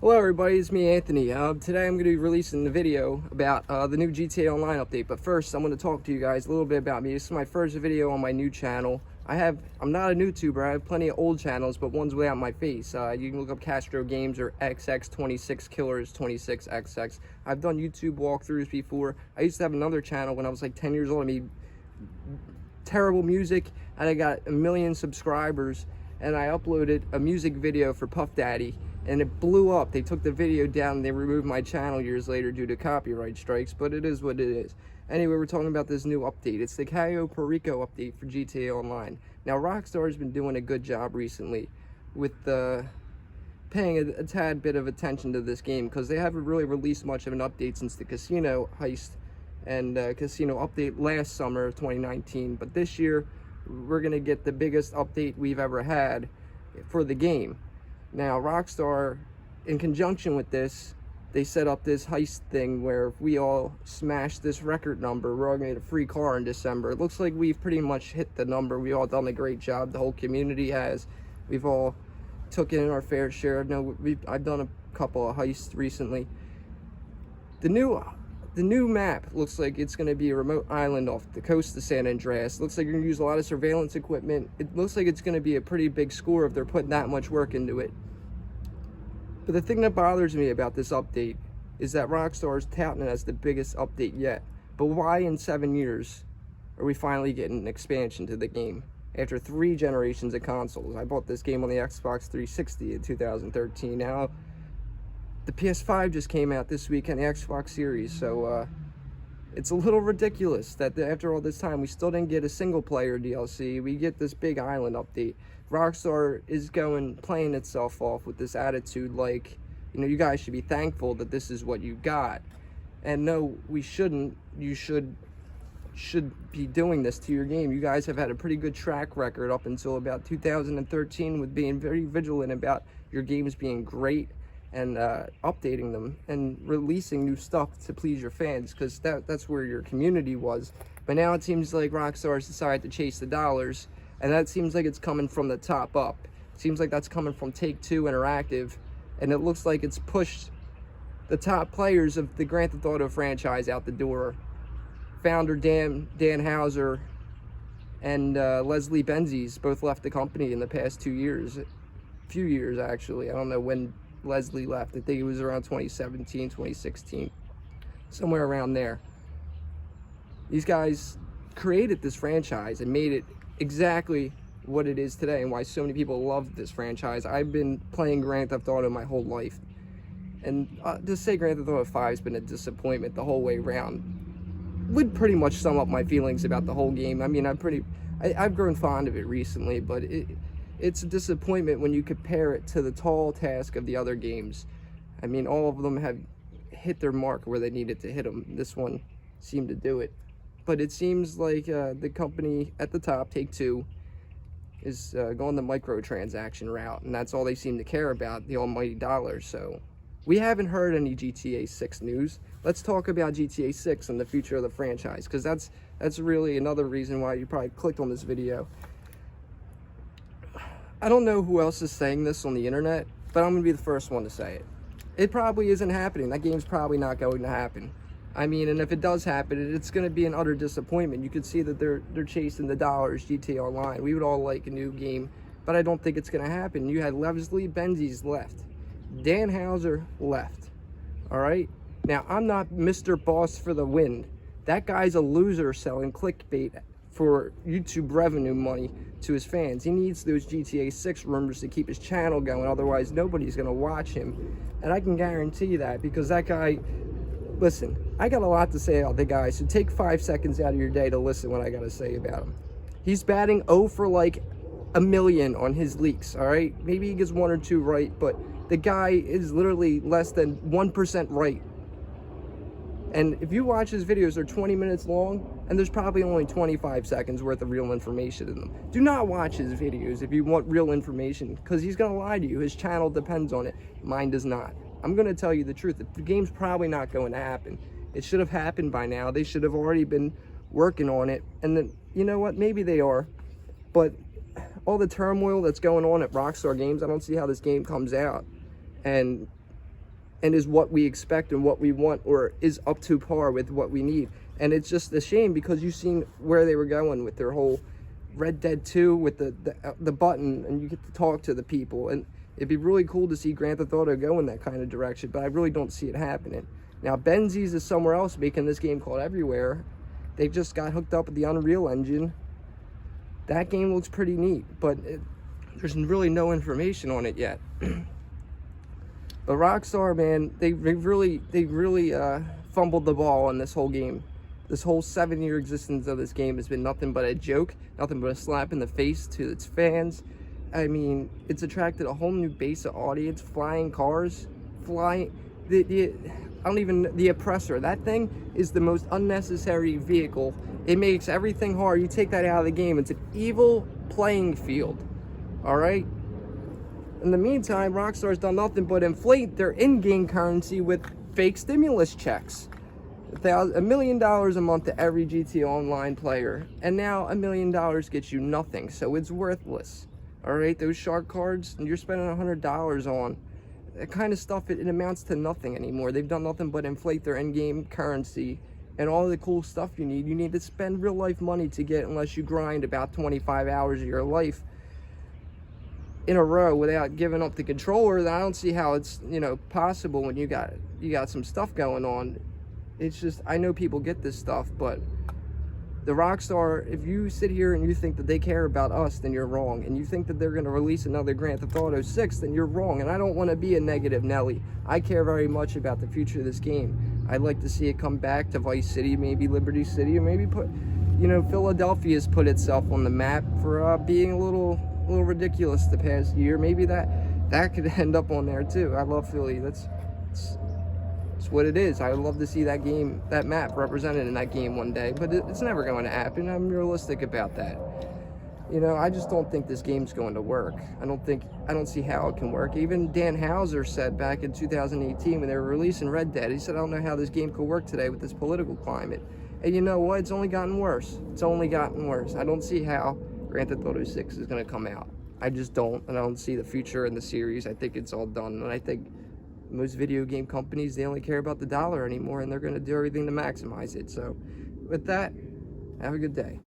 Hello everybody, it's me Anthony. Today I'm going to be releasing the video about the new GTA Online update, but first I'm going to talk to you guys a little bit about me. This is my first video on my new channel. I'm not a YouTuber, I have plenty of old channels, but ones without my face. You can look up Castro Games or XX26Killers26XX. I've done YouTube walkthroughs before. I used to have another channel when I was like 10 years old. I made terrible music and I got 1 million subscribers, and I uploaded a music video for Puff Daddy and it blew up. They took the video down and they removed my channel years later due to copyright strikes, but it is what it is. Anyway, we're talking about this new update. It's the Cayo Perico update for GTA Online. Now, Rockstar's been doing a good job recently with paying a tad bit of attention to this game, because they haven't really released much of an update since the casino heist and casino update last summer of 2019. But this year, we're going to get the biggest update we've ever had for the game. Now, Rockstar, in conjunction with this, they set up this heist thing where if we all smash this record number, we're all going to get a free car in December. It looks like we've pretty much hit the number. We've all done a great job. The whole community has. We've all took in our fair share. I've done a couple of heists recently. The new map looks like it's going to be a remote island off the coast of San Andreas. Looks like you're going to use a lot of surveillance equipment. It looks like it's going to be a pretty big score if they're putting that much work into it. But the thing that bothers me about this update is that Rockstar is touting it as the biggest update yet. But why in 7 years are we finally getting an expansion to the game? After 3 generations of consoles. I bought this game on the Xbox 360 in 2013. Now, the PS5 just came out this week on the Xbox Series, so it's a little ridiculous that after all this time we still didn't get a single player DLC. We get this big island update. Rockstar is playing itself off with this attitude like, you know, you guys should be thankful that this is what you got. And no, we shouldn't. You should be doing this to your game. You guys have had a pretty good track record up until about 2013 with being very vigilant about your games being great and updating them and releasing new stuff to please your fans, because that's where your community was. But now it seems like Rockstar's decided to chase the dollars, and that seems like it's coming from the top up. It seems like that's coming from Take-Two Interactive, and it looks like it's pushed the top players of the Grand Theft Auto franchise out the door. Founder Dan Houser and Leslie Benzies both left the company in the past 2 years. Few years, actually. I don't know when Leslie left. I think it was around 2017, 2016, somewhere around there. These guys created this franchise and made it exactly what it is today, and why so many people love this franchise. I've been playing Grand Theft Auto my whole life, and to say Grand Theft Auto 5 has been a disappointment the whole way around would pretty much sum up my feelings about the whole game. I mean, I've grown fond of it recently, but it's a disappointment when you compare it to the tall task of the other games. I mean, all of them have hit their mark where they needed to hit them. This one seemed to do it. But it seems like the company at the top, Take-Two, is going the microtransaction route, and that's all they seem to care about, the almighty dollar. So we haven't heard any GTA 6 news. Let's talk about GTA 6 and the future of the franchise, because that's really another reason why you probably clicked on this video. I don't know who else is saying this on the internet, but I'm going to be the first one to say it. It probably isn't happening. That game's probably not going to happen. I mean, and if it does happen, it's going to be an utter disappointment. You could see that they're chasing the dollars, GTA Online. We would all like a new game, but I don't think it's going to happen. You had Leslie Benzies left. Dan Houser left. All right? Now, I'm not Mr. Boss for the win. That guy's a loser selling clickbait for YouTube revenue money to his fans. He needs those GTA 6 rumors to keep his channel going, otherwise nobody's going to watch him. And I can guarantee that, because that guy, listen, I got a lot to say about the guy, so take 5 seconds out of your day to listen what I got to say about him. He's batting 0 for like a million on his leaks, all right? Maybe he gets 1 or 2 right, but the guy is literally less than 1% right. And if you watch his videos, they're 20 minutes long, and there's probably only 25 seconds worth of real information in them. Do not watch his videos if you want real information, because he's going to lie to you. His channel depends on it. Mine does not. I'm going to tell you the truth. The game's probably not going to happen. It should have happened by now. They should have already been working on it. And then, you know what? Maybe they are. But all the turmoil that's going on at Rockstar Games, I don't see how this game comes out and and is what we expect and what we want, or is up to par with what we need. And it's just a shame because you've seen where they were going with their whole Red Dead 2 with the button, and you get to talk to the people, and it'd be really cool to see Grand Theft Auto go in that kind of direction, but I really don't see it happening. Now, Benzies is somewhere else making this game called Everywhere. They just got hooked up with the Unreal Engine. That game looks pretty neat, but there's really no information on it yet. But Rockstar, man, they really fumbled the ball on this whole game. This whole 7-year existence of this game has been nothing but a joke, nothing but a slap in the face to its fans. I mean, it's attracted a whole new base of audience. Flying cars, the oppressor. That thing is the most unnecessary vehicle. It makes everything hard. You take that out of the game, it's an evil playing field. All right. In the meantime, Rockstar's done nothing but inflate their in-game currency with fake stimulus checks. $1 million a month to every GTA Online player, and now $1 million gets you nothing, so it's worthless. All right, those shark cards you're spending $100 on, that kind of stuff, it amounts to nothing anymore. They've done nothing but inflate their in-game currency, and all the cool stuff you need to spend real life money to get, unless you grind about 25 hours of your life in a row without giving up the controller. Then I don't see how it's, possible when you got some stuff going on. It's just, I know people get this stuff, but the Rockstar, if you sit here and you think that they care about us, then you're wrong. And you think that they're going to release another Grand Theft Auto 6, then you're wrong. And I don't want to be a negative Nelly. I care very much about the future of this game. I'd like to see it come back to Vice City, maybe Liberty City, or maybe put, Philadelphia's put itself on the map for being a little ridiculous the past year. Maybe that could end up on there too. I love Philly. It's what it is. I would love to see that map represented in that game one day, but it's never going to happen. I'm realistic about that. I just don't think this game's going to work. I don't see how it can work. Even Dan Houser said back in 2018 when they were releasing Red Dead, he said, I don't know how this game could work today with this political climate. And you know what? It's only gotten worse. It's only gotten worse. I don't see how Grand Theft Auto 6 is going to come out. I just don't. And I don't see the future in the series. I think it's all done. And I think most video game companies, they only care about the dollar anymore, and they're going to do everything to maximize it. So with that, have a good day.